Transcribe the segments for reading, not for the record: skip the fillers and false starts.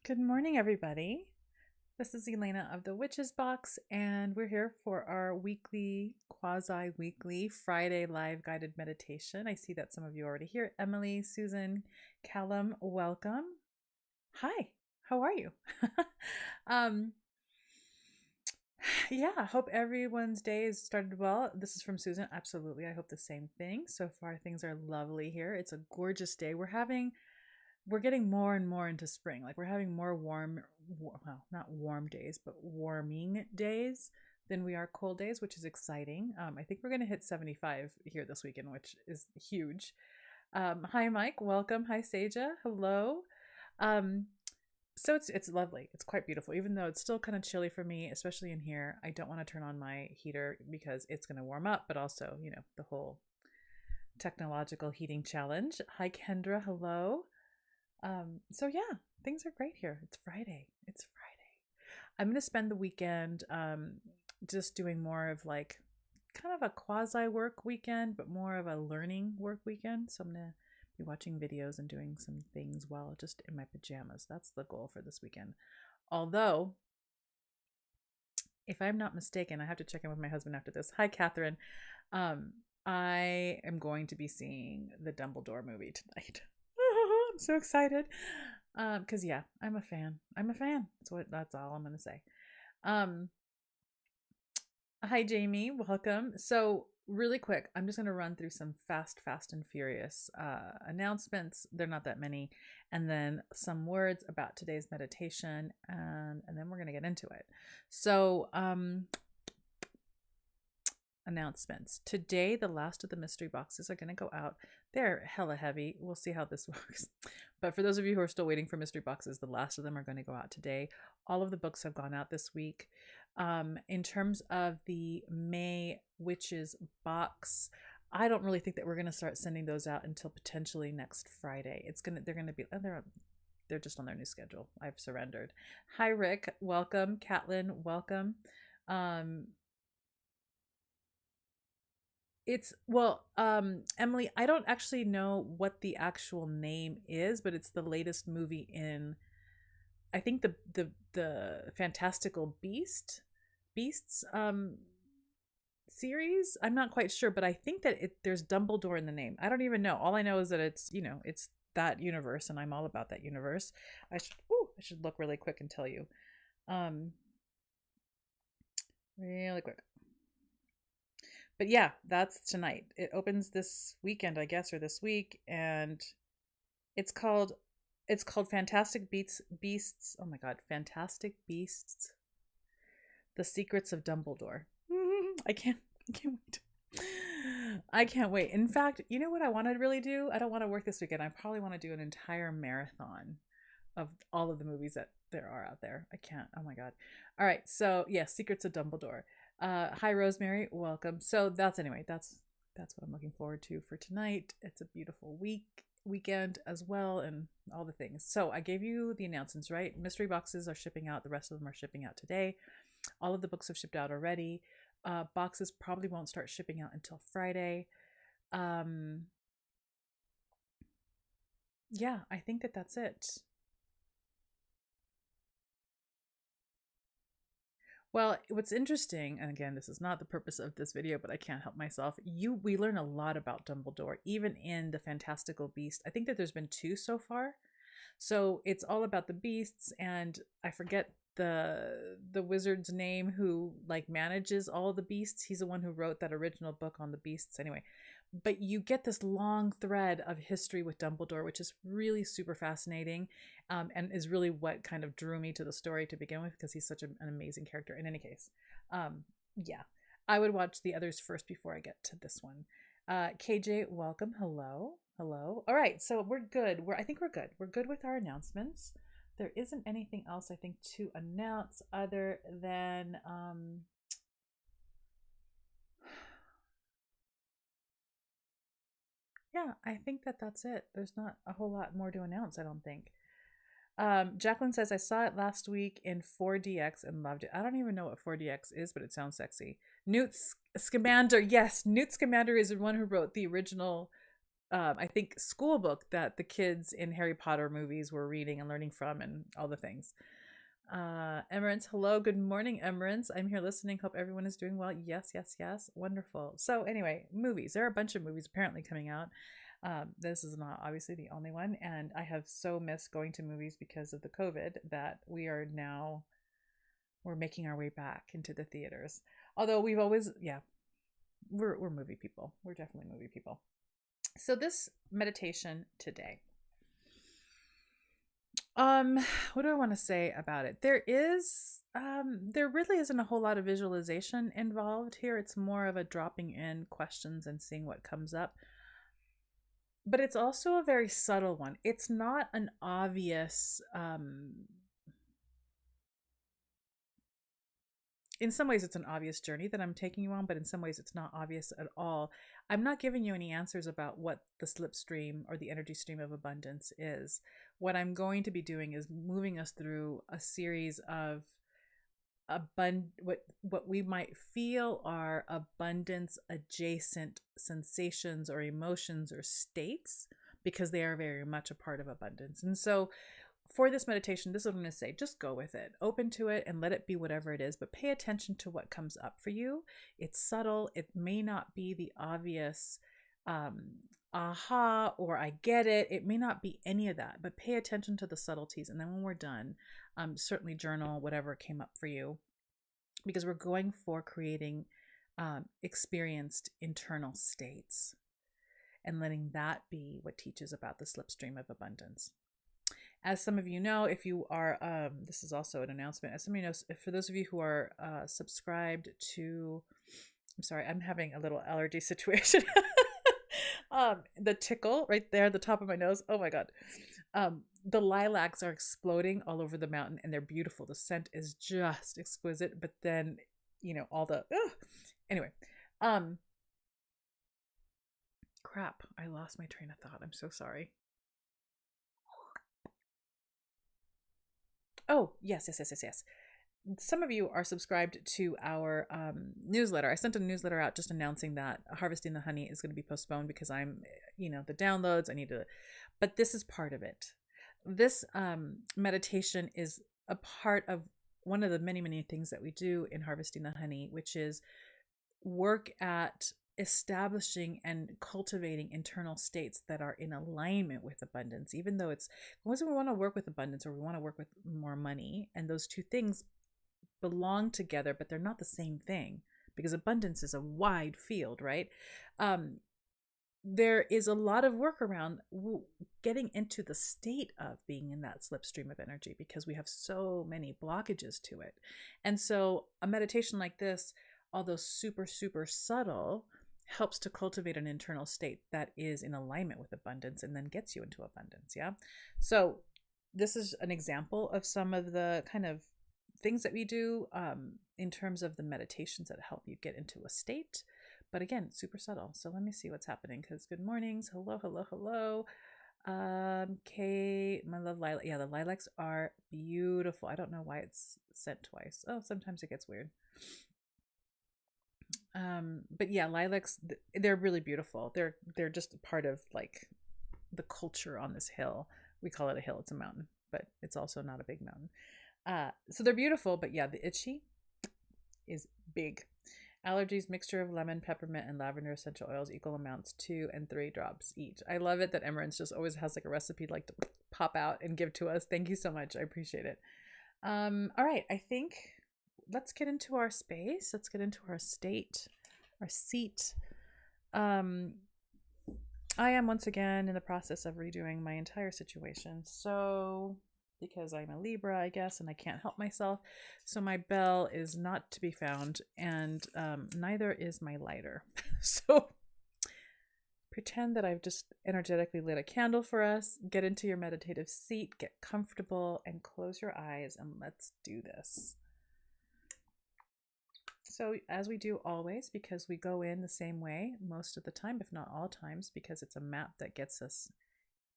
Good morning, everybody. This is Elena of the Witches Box, and we're here for our weekly, quasi weekly Friday live guided meditation. I see that some of you already here. Emily, Susan, Callum, welcome. Hi, how are you? um, yeah, hope everyone's day has started well. This is from Susan. Absolutely. I hope the same thing. So far, things are lovely here. It's a gorgeous day. We're getting more and more into spring. Like we're having more well, not warm days, but warming days than we are cold days, which is exciting. I think we're going to hit 75 here this weekend, which is huge. Hi, Mike. Welcome. Hi, Seja. Hello. Um, so it's lovely. It's quite beautiful, even though it's still kind of chilly for me, especially in here. I don't want to turn on my heater because it's going to warm up, but also, the whole technological heating challenge. Hi, Kendra. Hello. So yeah, things are great here. It's Friday. It's Friday. I'm gonna spend the weekend just doing more of like kind of a quasi work weekend, but more of a learning work weekend. So I'm gonna be watching videos and doing some things while just in my pajamas. That's the goal for this weekend. Although, if I'm not mistaken, I have to check in with my husband after this. Hi, Catherine. Um, I am going to be seeing the Dumbledore movie tonight. I'm so excited. Because yeah, I'm a fan. I'm a fan. That's all I'm gonna say. Um, Hi Jamie, welcome. So really quick, I'm just gonna run through some fast and furious announcements. They're not that many, and then some words about today's meditation, and then we're gonna get into it. So announcements. Today, the last of the mystery boxes are going to go out. They're hella heavy. We'll see how this works. But for those of you who are still waiting for mystery boxes, the last of them are going to go out today. All of the books have gone out this week. In terms of the May Witches box, I don't really think that we're going to start sending those out until potentially next Friday. They're going to be, they're just on their new schedule. I've surrendered. Hi, Rick. Welcome. Catlin, welcome. Emily, I don't actually know what the actual name is, but it's the latest movie in, I think the Fantastical Beasts series. I'm not quite sure, but I think that there's Dumbledore in the name. I don't even know. All I know is that it's that universe, and I'm all about that universe. I should look really quick and tell you. Really quick. But yeah, that's tonight. It opens this weekend, I guess, or this week, and it's called Fantastic Beasts. Oh my god, Fantastic Beasts: The Secrets of Dumbledore. I can't wait. I can't wait. In fact, you know what I want to really do? I don't want to work this weekend. I probably want to do an entire marathon of all of the movies that there are out there. I can't. Oh my god. All right. So, yeah, Secrets of Dumbledore. Hi Rosemary, welcome. So that's what I'm looking forward to for tonight. It's a beautiful weekend as well, and all the things. So I gave you the announcements, right? Mystery boxes are shipping out. The rest of them are shipping out today. All of the books have shipped out already. Boxes probably won't start shipping out until Friday. Yeah, I think that that's it. Well, what's interesting, and again, this is not the purpose of this video, but I can't help myself. We learn a lot about Dumbledore, even in the Fantastical Beast. I think that there's been 2 so far. So it's all about the beasts, and I forget the wizard's name who like manages all the beasts. He's the one who wrote that original book on the beasts anyway. But you get this long thread of history with Dumbledore, which is really super fascinating, and is really what kind of drew me to the story to begin with, because he's such an amazing character. In any case, yeah, I would watch the others first before I get to this one. KJ, welcome. Hello. Hello. All right, so we're good. I think we're good. We're good with our announcements. There isn't anything else I think to announce other than yeah, I think that that's it. There's not a whole lot more to announce, I don't think. Jacqueline says, I saw it last week in 4DX and loved it. I don't even know what 4DX is, but it sounds sexy. Newt Scamander. Yes, Newt Scamander is the one who wrote the original I think school book that the kids in Harry Potter movies were reading and learning from and all the things. Emerence, hello, good morning, Emerence. I'm here listening. Hope everyone is doing well. Yes, yes, yes. Wonderful. So anyway, movies. There are a bunch of movies apparently coming out. This is not obviously the only one, and I have so missed going to movies because of the COVID that we're making our way back into the theaters. Although we've always, yeah, we're movie people. We're definitely movie people. So this meditation today, what do I want to say about it? There really isn't a whole lot of visualization involved here. It's more of a dropping in questions and seeing what comes up. But it's also a very subtle one. It's not an obvious, in some ways it's an obvious journey that I'm taking you on, but in some ways it's not obvious at all. I'm not giving you any answers about what the slipstream or the energy stream of abundance is. What I'm going to be doing is moving us through a series of what we might feel are abundance adjacent sensations or emotions or states, because they are very much a part of abundance. And so for this meditation, this is what I'm going to say. Just go with it, open to it, and let it be whatever it is, but pay attention to what comes up for you. It's subtle. It may not be the obvious aha or I get it. It may not be any of that, but pay attention to the subtleties. And then when we're done, certainly journal whatever came up for you, because we're going for creating experienced internal states and letting that be what teaches about the slipstream of abundance. As some of you know, if you are, this is also an announcement, as some of you know, for those of you who are subscribed to, I'm sorry, I'm having a little allergy situation. The tickle right there at the top of my nose. Oh my God. The lilacs are exploding all over the mountain and they're beautiful. The scent is just exquisite, but then, all the, anyway, crap. I lost my train of thought. I'm so sorry. Oh, yes. Some of you are subscribed to our newsletter. I sent a newsletter out just announcing that Harvesting the Honey is going to be postponed because I'm, the downloads, I need to, but this is part of it. This meditation is a part of one of the many, many things that we do in Harvesting the Honey, which is work at establishing and cultivating internal states that are in alignment with abundance. Even though it's, once we want to work with abundance or we want to work with more money, and those two things belong together, but they're not the same thing, because abundance is a wide field, right? There is a lot of work around getting into the state of being in that slipstream of energy, because we have so many blockages to it. And so a meditation like this, although super, super subtle, helps to cultivate an internal state that is in alignment with abundance and then gets you into abundance. Yeah. So this is an example of some of the kind of things that we do in terms of the meditations that help you get into a state. But again, super subtle. So let me see what's happening, because good mornings. Hello. Kate, my love lilac. Yeah, the lilacs are beautiful. I don't know why it's sent twice. Oh, sometimes it gets weird. But yeah, lilacs, they're really beautiful. They're just part of like the culture on this hill. We call it a hill. It's a mountain, but it's also not a big mountain. So they're beautiful, but yeah, the itchy is big. Allergies, mixture of lemon, peppermint, and lavender essential oils, equal amounts, 2 and 3 drops each. I love it that Emerence just always has like a recipe like to pop out and give to us. Thank you so much. I appreciate it. All right. I think let's get into our space. Let's get into our state, our seat. I am once again in the process of redoing my entire situation. So, because I'm a Libra, I guess, and I can't help myself. So my bell is not to be found, and neither is my lighter. So pretend that I've just energetically lit a candle for us. Get into your meditative seat, get comfortable, and close your eyes, and let's do this. So as we do always, because we go in the same way most of the time, if not all times, because it's a map that gets us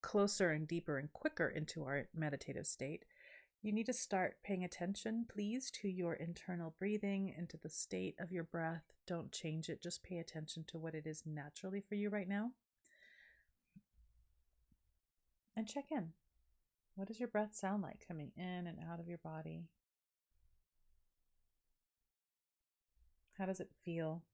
closer and deeper and quicker into our meditative state, you need to start paying attention, please, to your internal breathing and to the state of your breath. Don't change it. Just pay attention to what it is naturally for you right now. and check in. What does your breath sound like coming in and out of your body? How does it feel?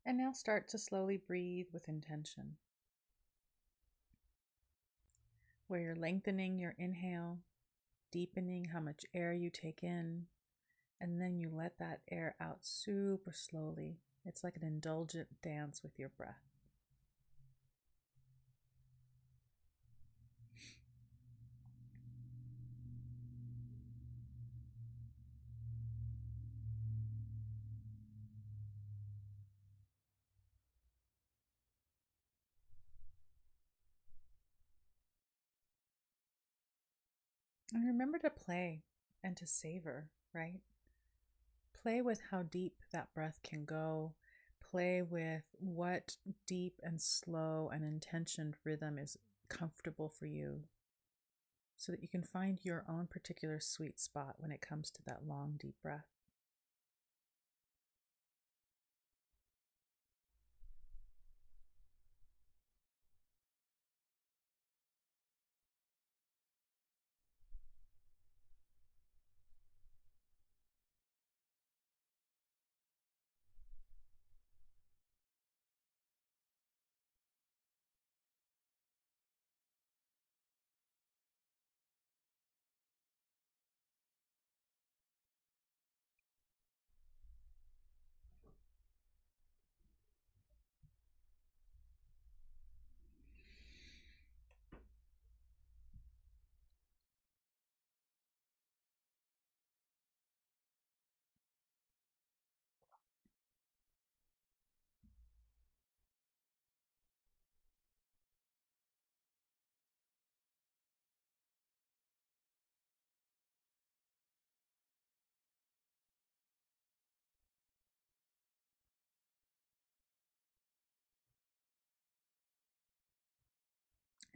And now start to slowly breathe with intention, where you're lengthening your inhale, deepening how much air you take in, and then you let that air out super slowly. It's like an indulgent dance with your breath. And remember to play and to savor, right? Play with how deep that breath can go. Play with what deep and slow and intentioned rhythm is comfortable for you so that you can find your own particular sweet spot when it comes to that long, deep breath.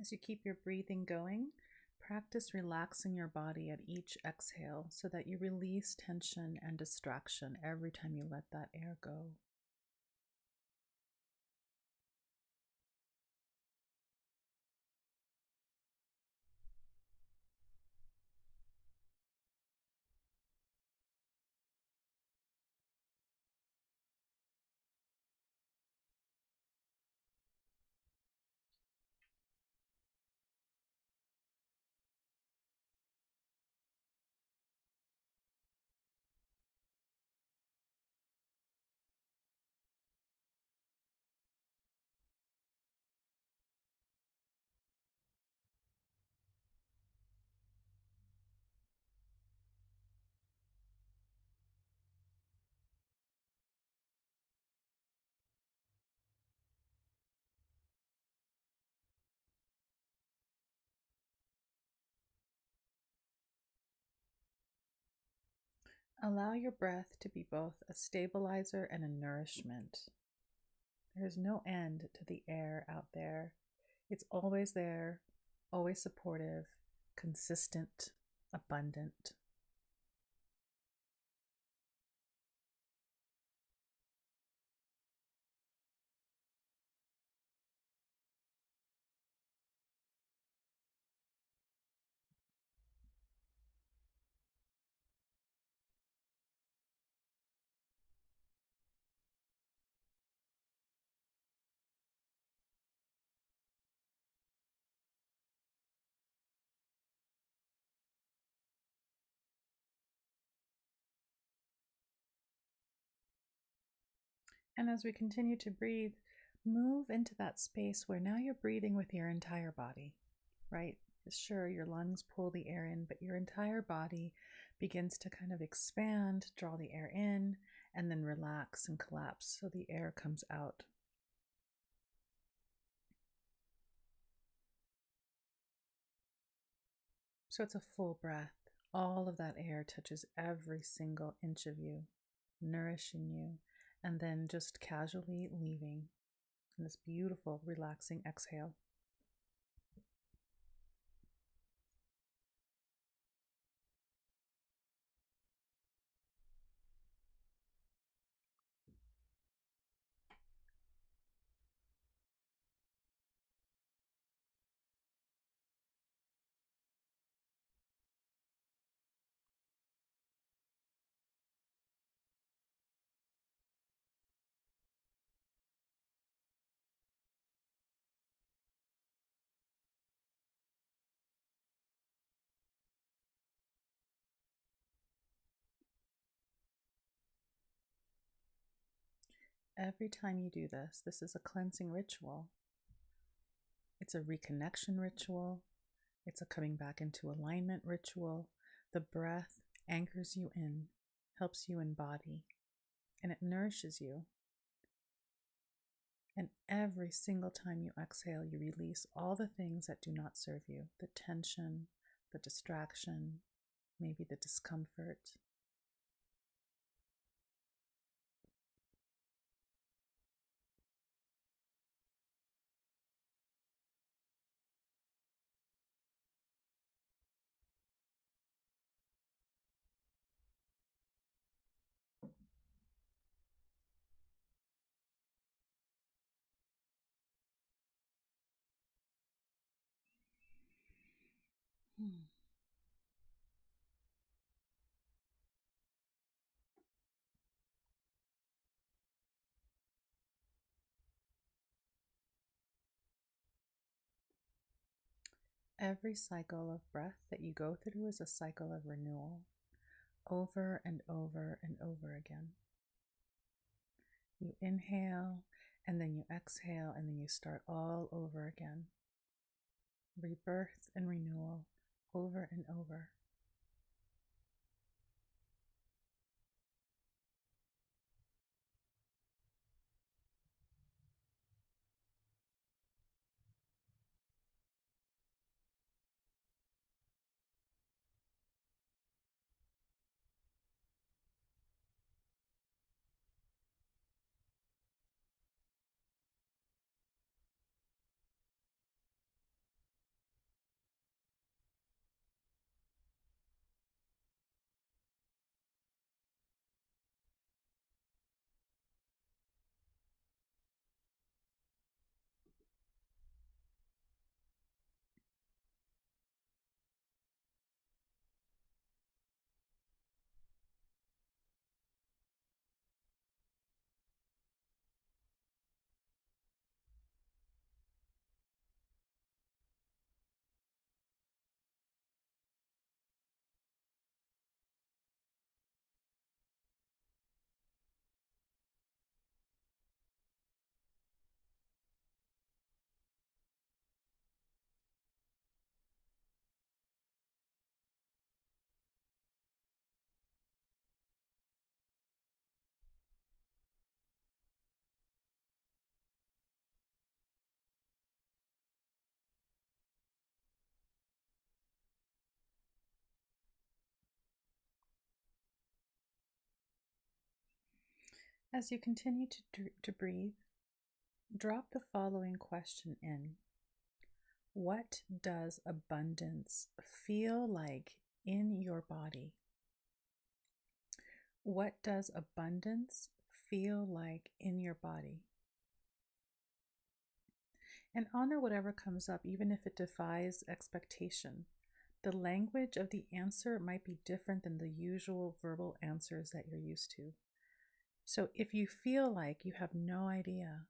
As you keep your breathing going, practice relaxing your body at each exhale so that you release tension and distraction every time you let that air go. Allow your breath to be both a stabilizer and a nourishment. There's no end to the air out there. It's always there, always supportive, consistent, abundant. And as we continue to breathe, move into that space where now you're breathing with your entire body, right? Sure, your lungs pull the air in, but your entire body begins to kind of expand, draw the air in, and then relax and collapse so the air comes out. So it's a full breath. All of that air touches every single inch of you, nourishing you, and then just casually leaving in this beautiful, relaxing exhale. Every time you do this, this is a cleansing ritual. It's a reconnection ritual. It's a coming back into alignment ritual. The breath anchors you in, helps you embody, and it nourishes you. And every single time you exhale, you release all the things that do not serve you, the tension, the distraction, maybe the discomfort. Every cycle of breath that you go through is a cycle of renewal, over and over and over again. You inhale, and then you exhale, and then you start all over again. Rebirth and renewal, over and over. As you continue to breathe, drop the following question in. What does abundance feel like in your body? What does abundance feel like in your body? And honor whatever comes up, even if it defies expectation. The language of the answer might be different than the usual verbal answers that you're used to. So if you feel like you have no idea,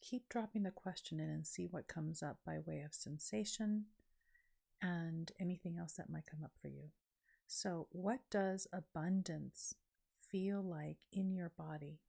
keep dropping the question in and see what comes up by way of sensation and anything else that might come up for you. So what does abundance feel like in your body?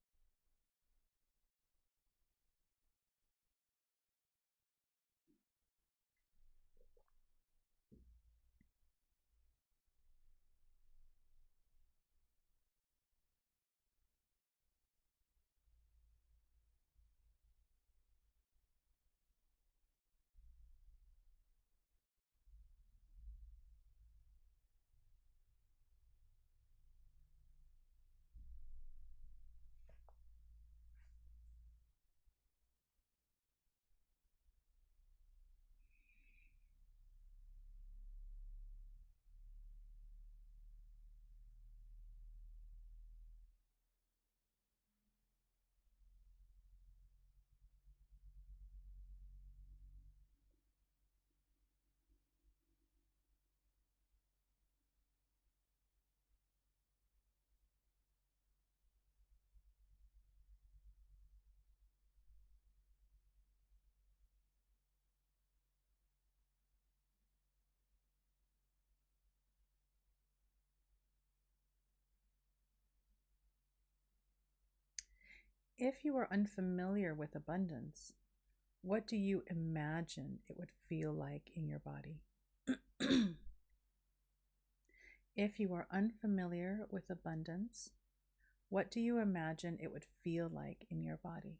If you are unfamiliar with abundance, what do you imagine it would feel like in your body? If you are unfamiliar with abundance, what do you imagine it would feel like in your body?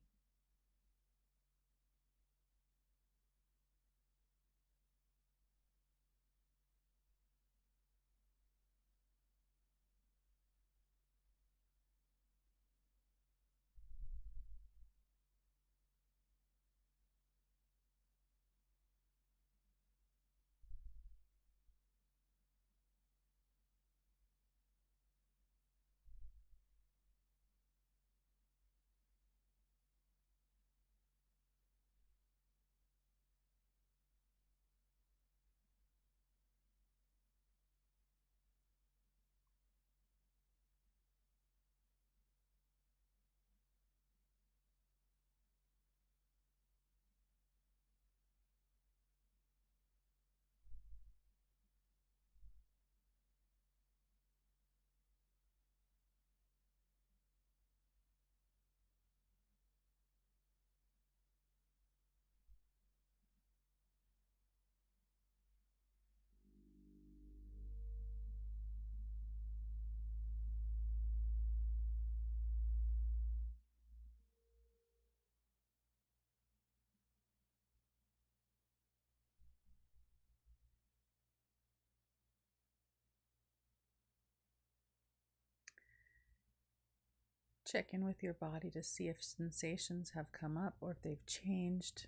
Check in with your body to see if sensations have come up or if they've changed.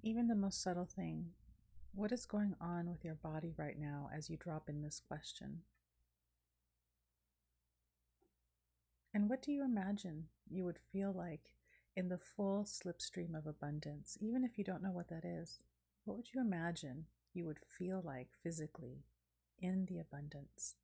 Even the most subtle thing. What is going on with your body right now as you drop in this question? And what do you imagine you would feel like in the full slipstream of abundance, even if you don't know what that is? What would you imagine you would feel like physically in the abundance?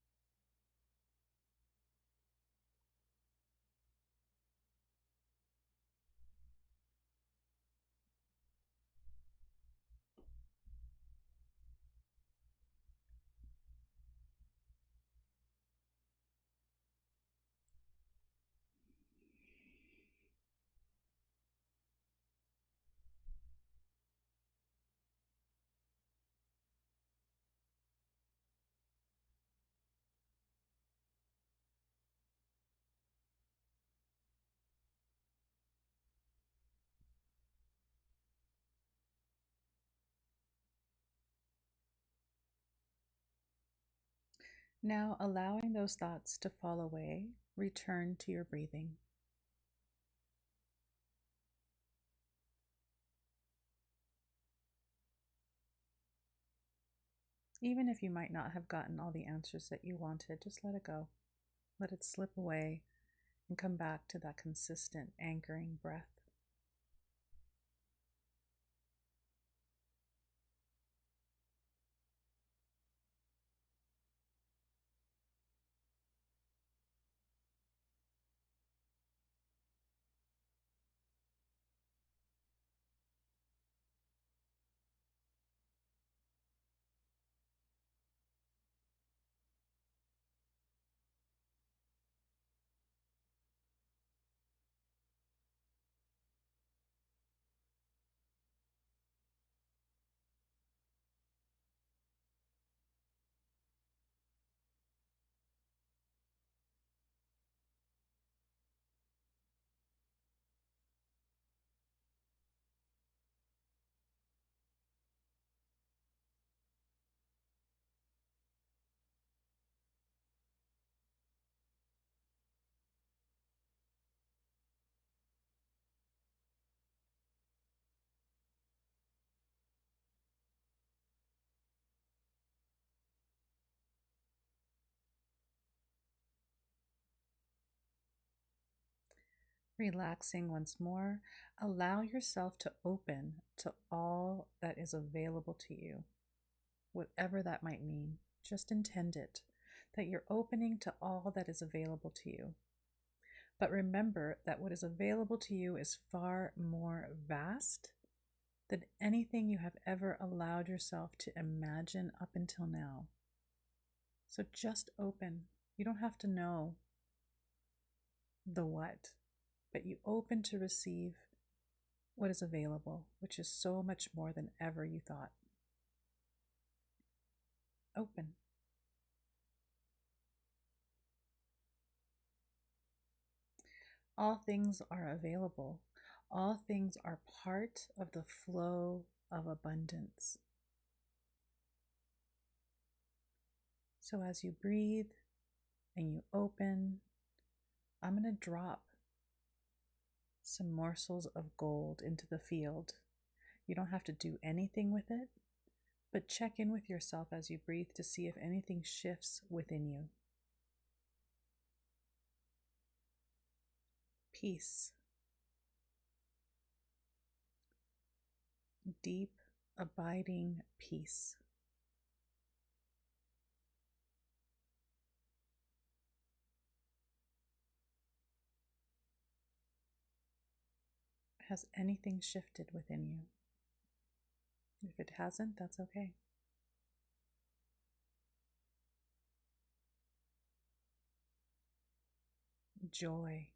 Now, allowing those thoughts to fall away, return to your breathing. Even if you might not have gotten all the answers that you wanted, just let it go. Let it slip away and come back to that consistent anchoring breath. Relaxing once more, allow yourself to open to all that is available to you, whatever that might mean. Just intend it, that you're opening to all that is available to you. But remember that what is available to you is far more vast than anything you have ever allowed yourself to imagine up until now. So just open. You don't have to know. the what, but you open to receive what is available, which is so much more than ever you thought. Open. All things are available. All things are part of the flow of abundance. So as you breathe and you open, I'm going to drop some morsels of gold into the field. You don't have to do anything with it, but check in with yourself as you breathe to see if anything shifts within you. Peace. Deep, abiding peace. Has anything shifted within you? If it hasn't, that's okay. Joy.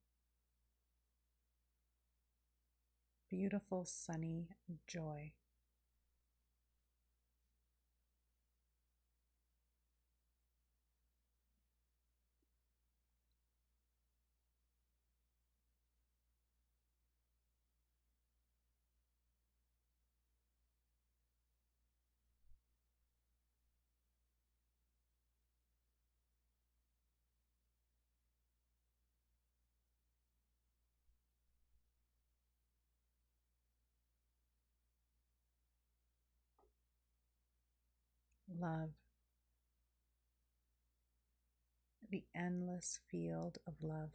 Beautiful, sunny joy. Love. The endless field of love.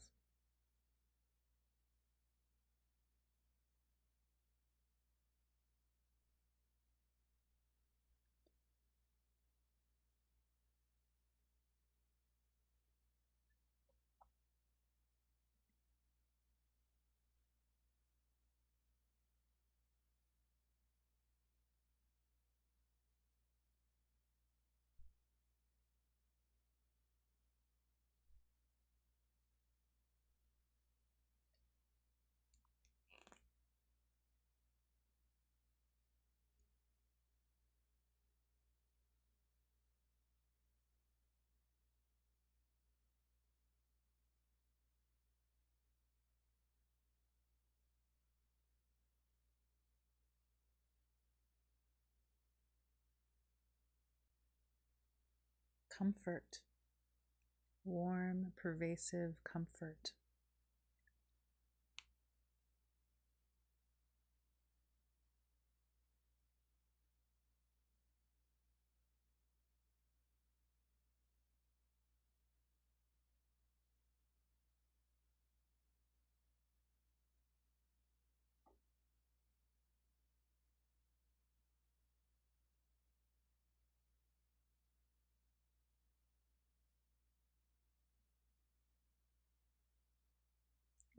Comfort. Warm, pervasive comfort.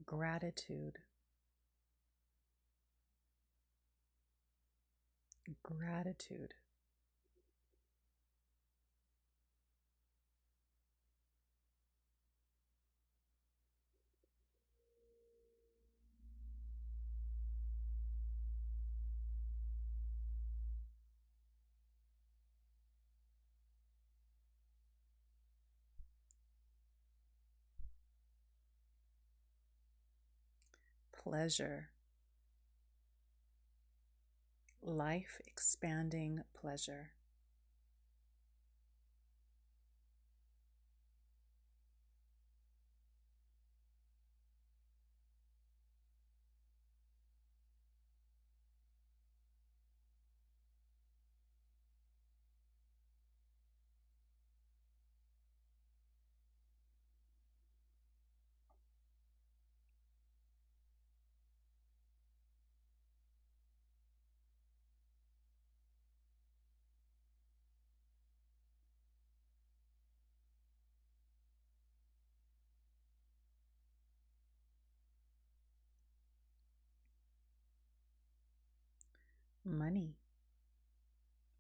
Gratitude. Gratitude. Pleasure. Life expanding pleasure. Money.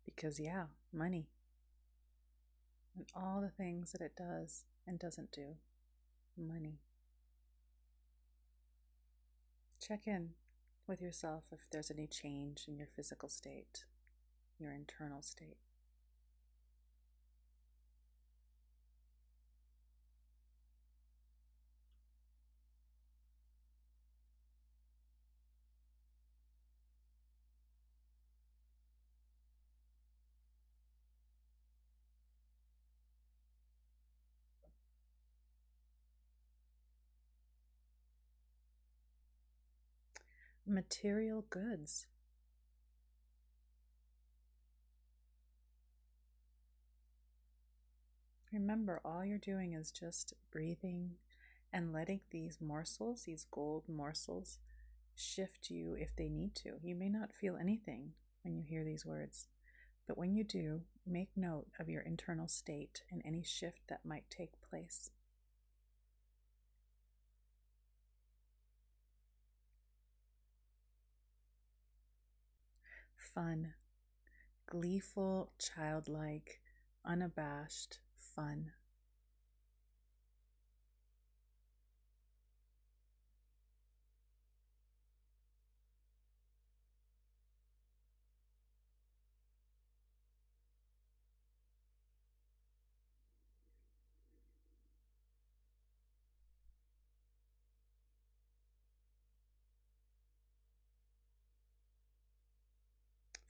Because, yeah, money. And all the things that it does and doesn't do. Money. check in with yourself if there's any change in your physical state, your internal state. Material goods. Remember, all you're doing is just breathing and letting these morsels, these gold morsels, shift you if they need to. You may not feel anything when you hear these words, but when you do, make note of your internal state and any shift that might take place. Fun, gleeful, childlike, unabashed fun.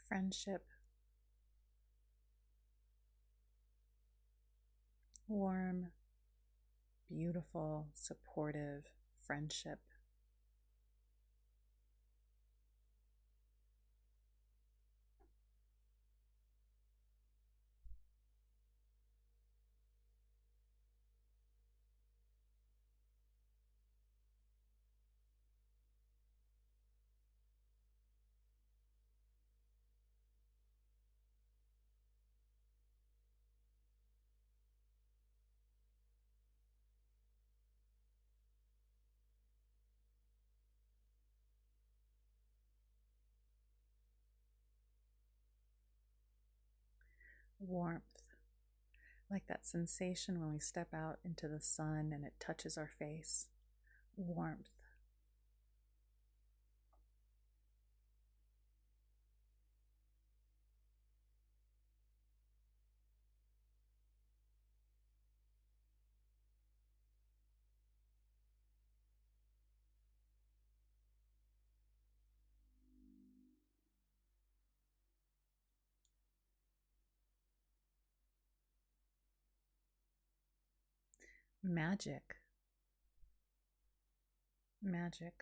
Friendship, warm, beautiful, supportive friendship. Warmth, like that sensation when we step out into the sun and it touches our face. Warmth. Magic. Magic.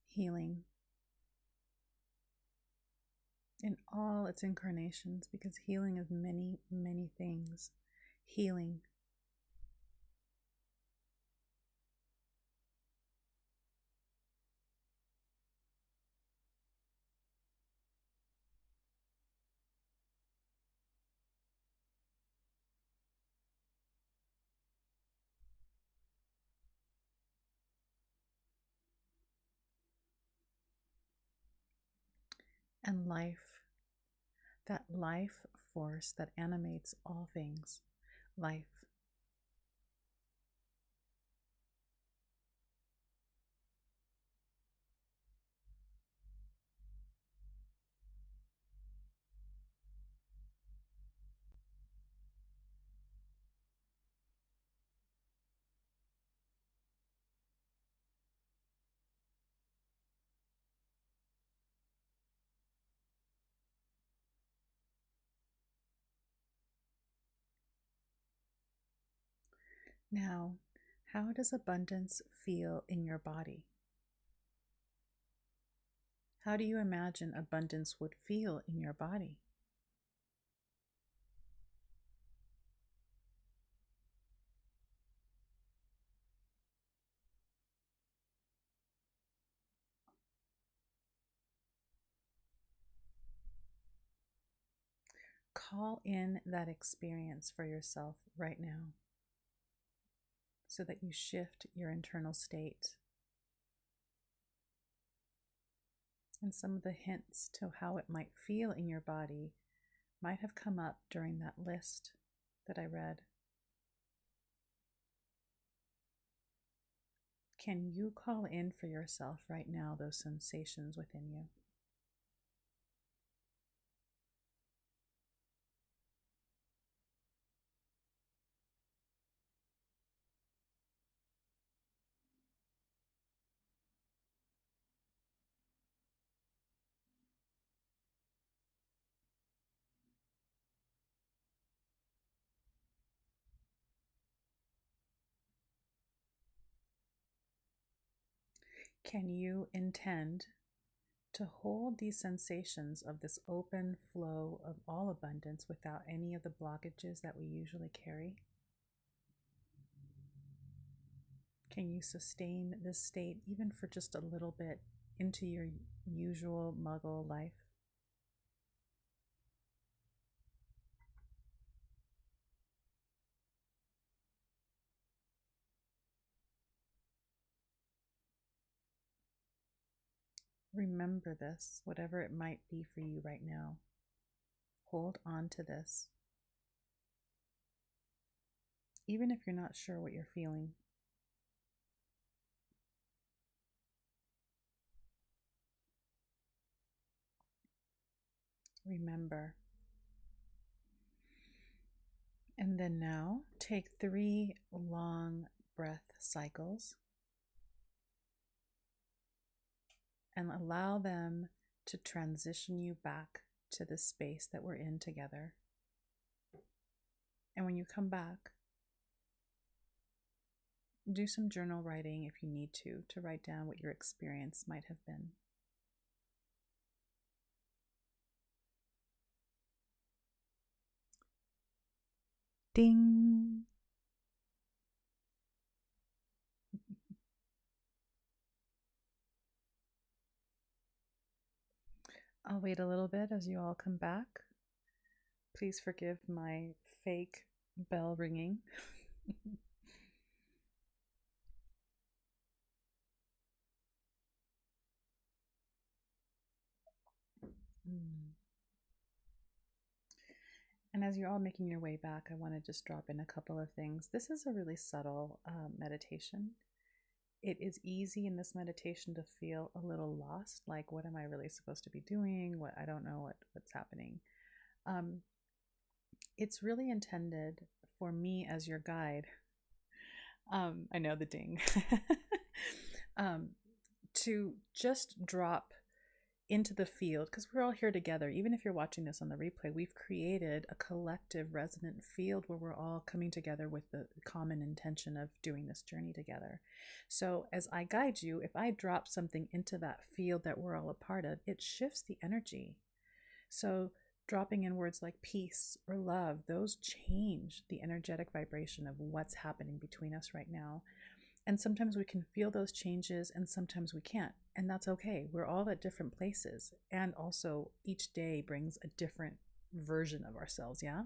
Healing in all its incarnations, because healing is many, many things. Healing. And life. That life force that animates all things. Life. Now, how does abundance feel in your body? How do you imagine abundance would feel in your body? call in that experience for yourself right now so that you shift your internal state. And some of the hints to how it might feel in your body might have come up during that list that I read. Can you call in for yourself right now those sensations within you? Can you intend to hold these sensations of this open flow of all abundance without any of the blockages that we usually carry? Can you sustain this state even for just a little bit into your usual muggle life? Remember this, whatever it might be for you right now. Hold on to this. Even if you're not sure what you're feeling. Remember. And then now take 3 long breath cycles and allow them to transition you back to the space that we're in together. And when you come back, do some journal writing if you need to write down what your experience might have been. Ding! I'll wait a little bit as you all come back. Please forgive my fake bell ringing. And as you're all making your way back, I want to just drop in a couple of things. This is a really subtle meditation. It is easy in this meditation to feel a little lost, like what am I really supposed to be doing? I don't know what's happening. It's really intended for me as your guide. I know the ding. To just drop into the field, because we're all here together. Even if you're watching this on the replay, we've created a collective resonant field where we're all coming together with the common intention of doing this journey together. So as I guide you, if I drop something into that field that we're all a part of, it shifts the energy. So dropping in words like peace or love, those change the energetic vibration of what's happening between us right now. And sometimes we can feel those changes and sometimes we can't. And that's okay. We're all at different places. And also each day brings a different version of ourselves, yeah?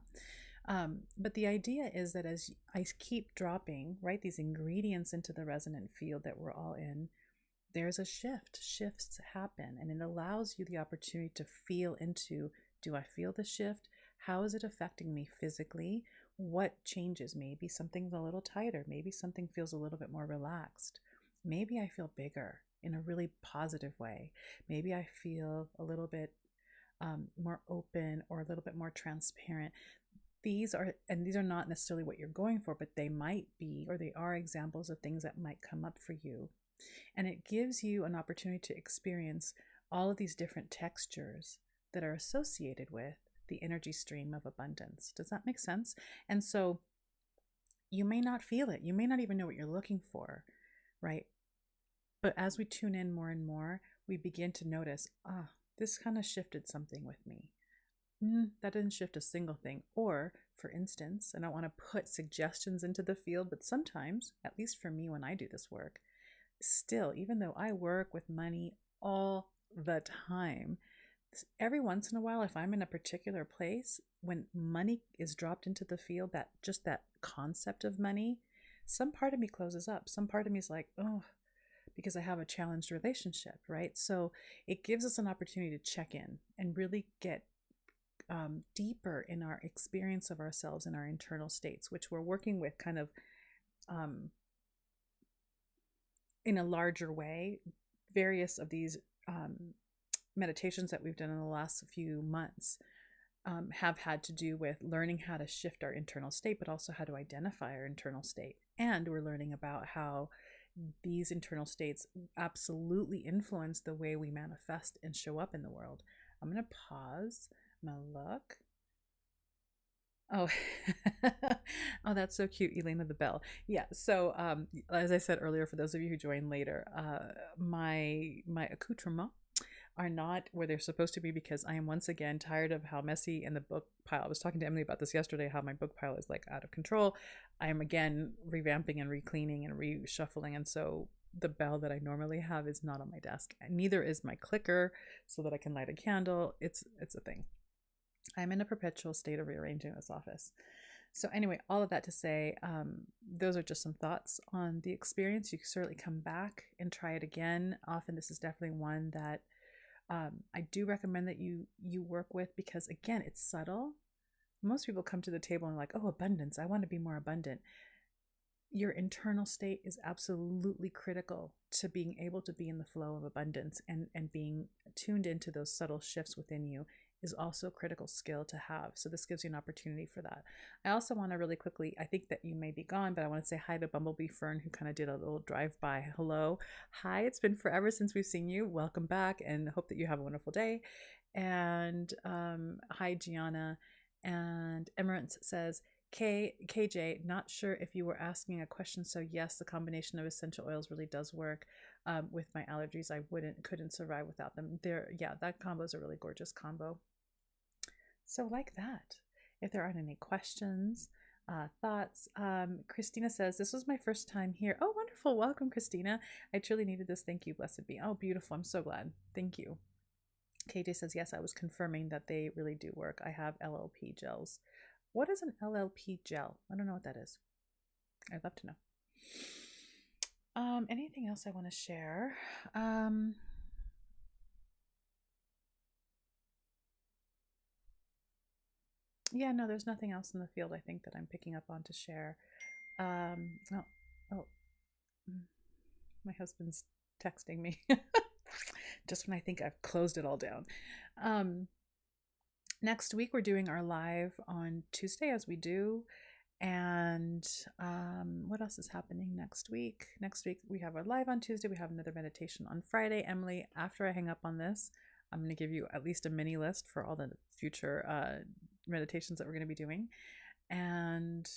But the idea is that as I keep dropping, right, these ingredients into the resonant field that we're all in, there's a shift. Shifts happen. And it allows you the opportunity to feel into, do I feel the shift? How is it affecting me physically? What changes? Maybe something's a little tighter. Maybe something feels a little bit more relaxed. Maybe I feel bigger in a really positive way. Maybe I feel a little bit more open or a little bit more transparent. These are not necessarily what you're going for, but they might be, or they are examples of things that might come up for you. And it gives you an opportunity to experience all of these different textures that are associated with the energy stream of abundance. Does that make sense? And so you may not feel it. You may not even know what you're looking for, right? But as we tune in more and more, we begin to notice, this kind of shifted something with me. That didn't shift a single thing. Or, for instance, and I don't want to put suggestions into the field, but sometimes, at least for me when I do this work, still, even though I work with money all the time, every once in a while, if I'm in a particular place, when money is dropped into the field, that just that concept of money, some part of me closes up. Some part of me is like, oh, because I have a challenged relationship, right? So it gives us an opportunity to check in and really get deeper in our experience of ourselves and our internal states, which we're working with kind of um, in a larger way. Various of these meditations that we've done in the last few months have had to do with learning how to shift our internal state, but also how to identify our internal state. And we're learning about how these internal states absolutely influence the way we manifest and show up in the world. I'm going to pause. I'm going to look. Oh, oh, that's so cute, Elena the Bell. Yeah. So, as I said earlier, for those of you who join later, my accoutrements are not where they're supposed to be because I am once again tired of how messy in the book pile. I was talking to Emily about this yesterday, how my book pile is like out of control. I am again revamping and recleaning and reshuffling, and so the bell that I normally have is not on my desk. Neither is my clicker so that I can light a candle. It's a thing. I'm in a perpetual state of rearranging this office. So anyway, all of that to say, those are just some thoughts on the experience. You can certainly come back and try it again. Often this is definitely one that I do recommend that you work with because again, it's subtle. Most people come to the table and like, oh, abundance. I want to be more abundant. Your internal state is absolutely critical to being able to be in the flow of abundance, and being tuned into those subtle shifts within you is also a critical skill to have. So this gives you an opportunity for that. I also want to really quickly, I think that you may be gone, but I want to say hi to Bumblebee Fern, who kind of did a little drive-by. Hello. Hi, it's been forever since we've seen you. Welcome back, and hope that you have a wonderful day. And hi, Gianna. And Emerence says, KJ, not sure if you were asking a question. So yes, the combination of essential oils really does work. With my allergies, I couldn't survive without them. That combo is a really gorgeous combo. So like that, if there aren't any questions, thoughts, Christina says, this was my first time here. Oh, wonderful. Welcome, Christina. I truly needed this. Thank you. Blessed be. Oh, beautiful. I'm so glad. Thank you. KJ says, yes, I was confirming that they really do work. I have LLP gels. What is an LLP gel? I don't know what that is. I'd love to know. Anything else I want to share? Yeah, no, there's nothing else in the field I think that I'm picking up on to share. Oh, my husband's texting me just when I think I've closed it all down. Next week, we're doing our live on Tuesday, as we do. And what else is happening next week? Next week, we have our live on Tuesday. We have another meditation on Friday. Emily, after I hang up on this, I'm going to give you at least a mini list for all the future meditations that we're going to be doing. And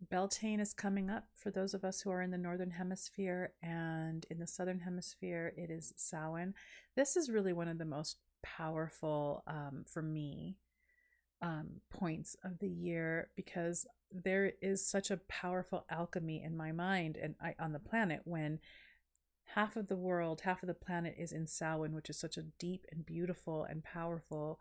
Beltane is coming up for those of us who are in the Northern Hemisphere, and in the Southern Hemisphere, it is Samhain. This is really one of the most powerful, for me, points of the year, because there is such a powerful alchemy in my mind and on the planet when half of the world, half of the planet is in Samhain, which is such a deep and beautiful and powerful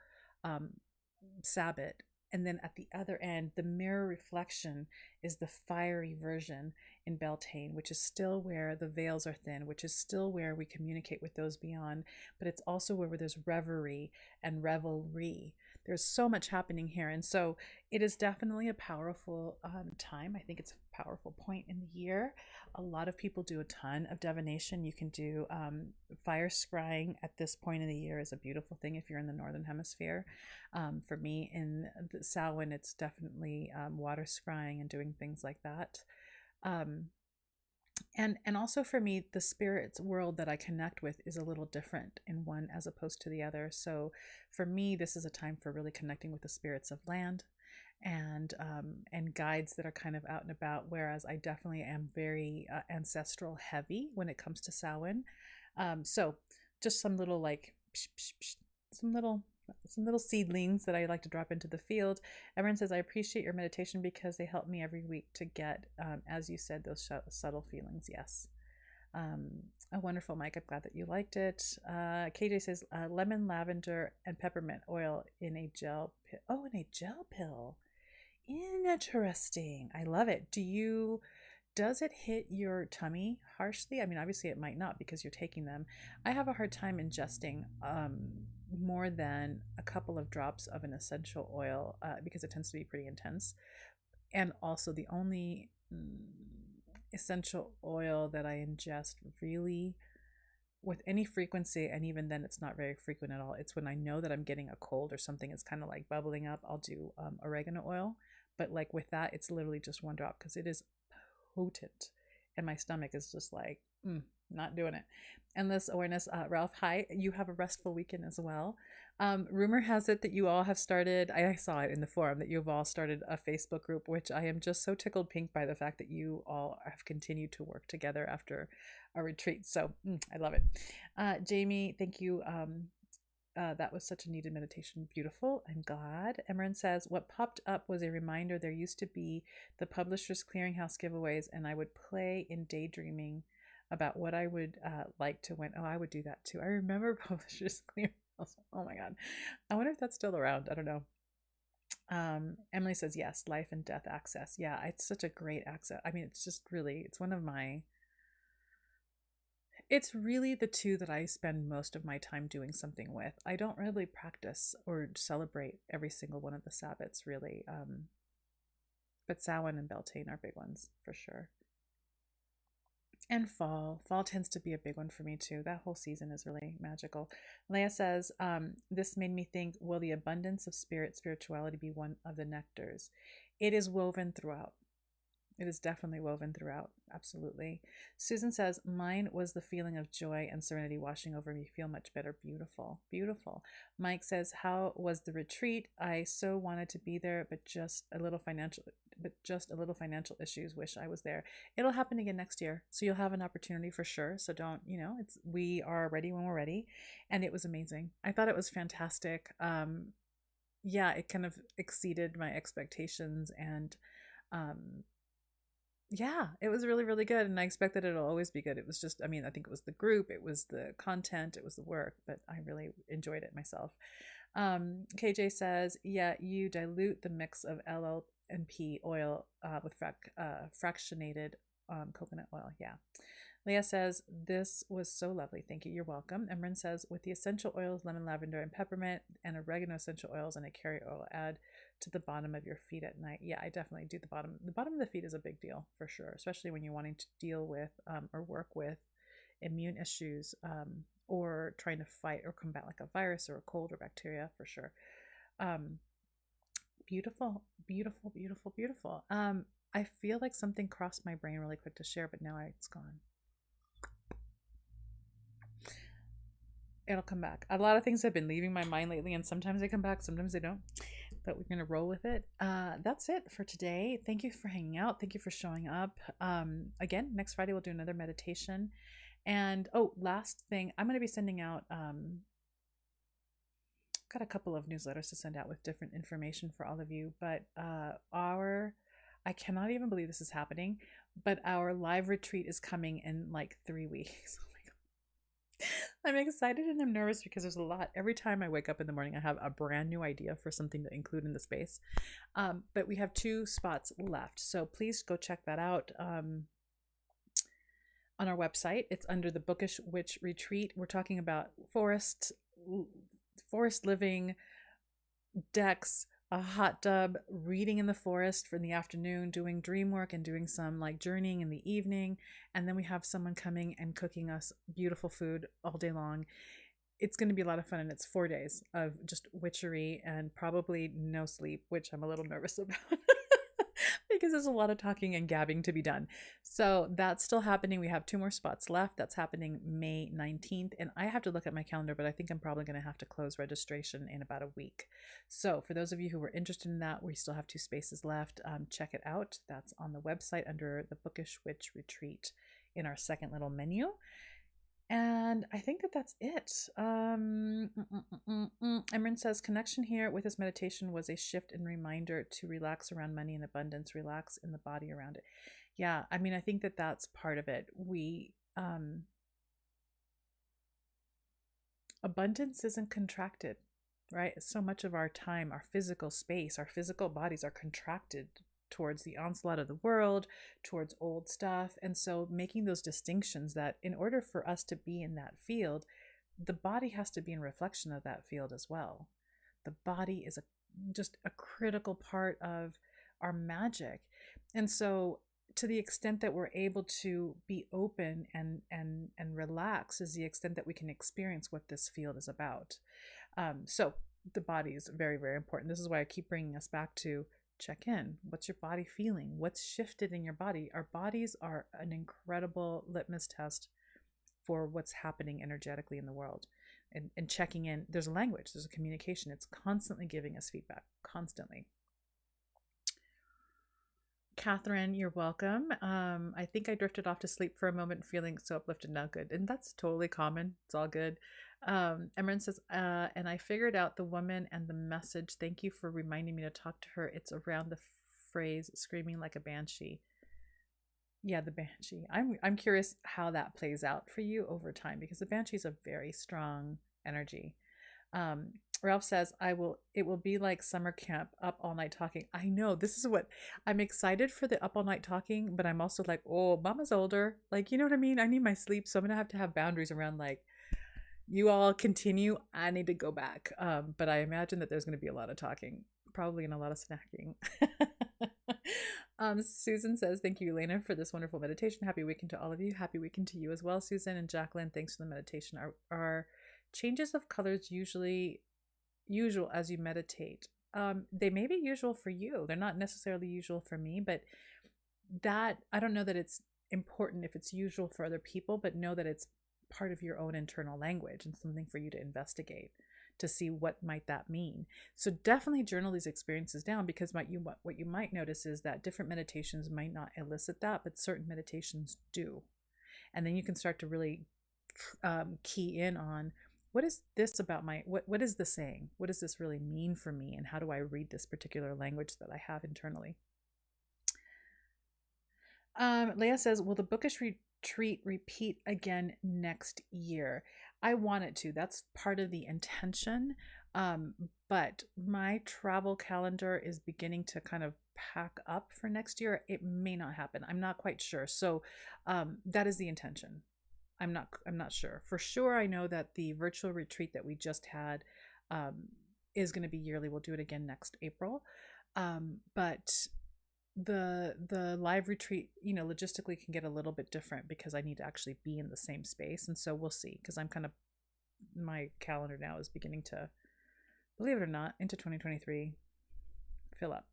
Sabbath. And then at the other end, the mirror reflection is the fiery version in Beltane, which is still where the veils are thin, which is still where we communicate with those beyond, but it's also where there's reverie and revelry. There's so much happening here. And so it is definitely a powerful time. I think it's a powerful point in the year. A lot of people do a ton of divination. You can do fire scrying at this point in the year is a beautiful thing if you're in the Northern Hemisphere. For me, in the Samhain, it's definitely water scrying and doing things like that. And also for me, the spirit's world that I connect with is a little different in one as opposed to the other. So for me, this is a time for really connecting with the spirits of land and guides that are kind of out and about, whereas I definitely am very ancestral heavy when it comes to Samhain. So just some little like some little seedlings that I like to drop into the field. Everyone says, I appreciate your meditation because they help me every week to get, as you said, those subtle feelings. Yes. A wonderful, Mike. I'm glad that you liked it. KJ says lemon, lavender, and peppermint oil in a gel pill. Oh, in a gel pill. Interesting. I love it. Does it hit your tummy harshly? I mean, obviously it might not because you're taking them. I have a hard time ingesting more than a couple of drops of an essential oil because it tends to be pretty intense. And also, the only essential oil that I ingest really with any frequency, and even then it's not very frequent at all, it's when I know that I'm getting a cold or something is kind of like bubbling up, I'll do oregano oil. But like with that, it's literally just one drop because it is potent, and my stomach is just like not doing it. Endless awareness. Ralph, hi, you have a restful weekend as well. Rumor has it that you all have started, I saw it in the forum, that you've all started a Facebook group, which I am just so tickled pink by the fact that you all have continued to work together after a retreat. So I love it. Jamie, thank you. That was such a needed meditation. Beautiful. I'm glad. Emerin says, what popped up was a reminder there used to be the Publishers Clearinghouse giveaways, and I would play in daydreaming about what I would like to win. Oh, I would do that too. I remember Publishers Clearinghouse. Oh my God. I wonder if that's still around. I don't know. Emily says, yes, life and death access. Yeah, it's such a great access. I mean, it's just really, it's really the two that I spend most of my time doing something with. I don't really practice or celebrate every single one of the Sabbats, really. But Samhain and Beltane are big ones for sure. And fall tends to be a big one for me too. That whole season is really magical. Leah says, this made me think, will the abundance of spirituality be one of the nectars? It is woven throughout. It is definitely woven throughout. Absolutely. Susan says, mine was the feeling of joy and serenity washing over me. Feel much better. Beautiful. Beautiful. Mike says, how was the retreat? I so wanted to be there, but just a little financial issues. Wish I was there. It'll happen again next year. So you'll have an opportunity for sure. So don't, we are ready when we're ready. And it was amazing. I thought it was fantastic. Yeah, it kind of exceeded my expectations, and yeah, it was really, really good. And I expect that it'll always be good. It was just, I think it was the group, it was the content, it was the work, but I really enjoyed it myself. KJ says, yeah, you dilute the mix of LLNP oil with fractionated coconut oil. Yeah. Leah says, this was so lovely. Thank you. You're welcome. Emran says, with the essential oils, lemon, lavender, and peppermint, and oregano essential oils and a carrier oil, add to the bottom of your feet at night. Yeah, I definitely do the bottom. The bottom of the feet is a big deal for sure, especially when you're wanting to deal with or work with immune issues or trying to fight or combat like a virus or a cold or bacteria for sure. Beautiful, beautiful, beautiful, beautiful. I feel like something crossed my brain really quick to share, but now it's gone. It'll come back. A lot of things have been leaving my mind lately, and sometimes they come back, sometimes they don't. But we're gonna roll with it. That's it for today. Thank you for hanging out. Thank you for showing up. Again, next Friday we'll do another meditation. And last thing, I'm gonna be sending out. Got a couple of newsletters to send out with different information for all of you. But I cannot even believe this is happening. But our live retreat is coming in like 3 weeks. I'm excited and I'm nervous because there's a lot. Every time I wake up in the morning, I have a brand new idea for something to include in the space. But we have 2 spots left. So please go check that out on our website. It's under the Bookish Witch Retreat. We're talking about forest living, decks, a hot tub, reading in the forest for the afternoon, doing dream work and doing some like journeying in the evening. And then we have someone coming and cooking us beautiful food all day long. It's going to be a lot of fun, and it's 4 days of just witchery and probably no sleep, which I'm a little nervous about. Because there's a lot of talking and gabbing to be done. So that's still happening. We have 2 more spots left. That's happening May 19th. And I have to look at my calendar, but I think I'm probably going to have to close registration in about a week. So for those of you who were interested in that, we still have 2 spaces left. Check it out. That's on the website under the Bookish Witch Retreat in our second little menu. And I think that's it. Emrin says, connection here with this meditation was a shift and reminder to relax around money and abundance, relax in the body around it. Yeah, I think that's part of it. We abundance isn't contracted, right? So much of our time, our physical space, our physical bodies are contracted towards the onslaught of the world, towards old stuff. And so making those distinctions that in order for us to be in that field, the body has to be in reflection of that field as well. The body is just a critical part of our magic. And so to the extent that we're able to be open and relax is the extent that we can experience what this field is about. So the body is very, very important. This is why I keep bringing us back to check in. What's your body feeling? What's shifted in your body? Our bodies are an incredible litmus test for what's happening energetically in the world. And checking in, there's a language, there's a communication. It's constantly giving us feedback, constantly. Catherine, you're welcome. I think I drifted off to sleep for a moment, feeling so uplifted now. Good. And that's totally common. It's all good. Emerin says, and I figured out the woman and the message. Thank you for reminding me to talk to her. It's around the phrase screaming like a banshee. Yeah, the banshee. I'm curious how that plays out for you over time, because the banshee is a very strong energy. Ralph says, it will be like summer camp, up all night talking. I know, this is what I'm excited for, the up all night talking, but I'm also like, oh, mama's older. Like, you know what I mean? I need my sleep. So I'm going to have boundaries around, like, you all continue. I need to go back. But I imagine that there's going to be a lot of talking, probably, and a lot of snacking. Susan says, thank you, Elena, for this wonderful meditation. Happy weekend to all of you. Happy weekend to you as well, Susan. And Jacqueline, thanks for the meditation. Are changes of colors usual as you meditate? They may be usual for you. They're not necessarily usual for me, but that, I don't know that it's important if it's usual for other people, but know that it's part of your own internal language and something for you to investigate to see what might that mean. So definitely journal these experiences down, because what you might notice is that different meditations might not elicit that, but certain meditations do. And then you can start to really key in on, what is this about what is this saying? What does this really mean for me? And how do I read this particular language that I have internally? Leah says, will the bookish retreat repeat again next year? I want it to. That's part of the intention. But my travel calendar is beginning to kind of pack up for next year. It may not happen. I'm not quite sure. So that is the intention. I'm not sure. For sure, I know that the virtual retreat that we just had is going to be yearly. We'll do it again next April. But the live retreat, logistically can get a little bit different because I need to actually be in the same space. And so we'll see, because my calendar now is beginning to, believe it or not, into 2023 fill up.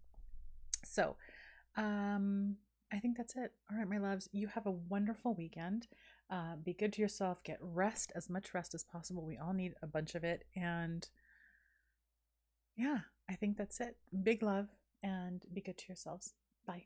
So I think that's it. All right, my loves, you have a wonderful weekend. Be good to yourself. Get rest, as much rest as possible. We all need a bunch of it. And yeah, I think that's it. Big love, and be good to yourselves. Bye.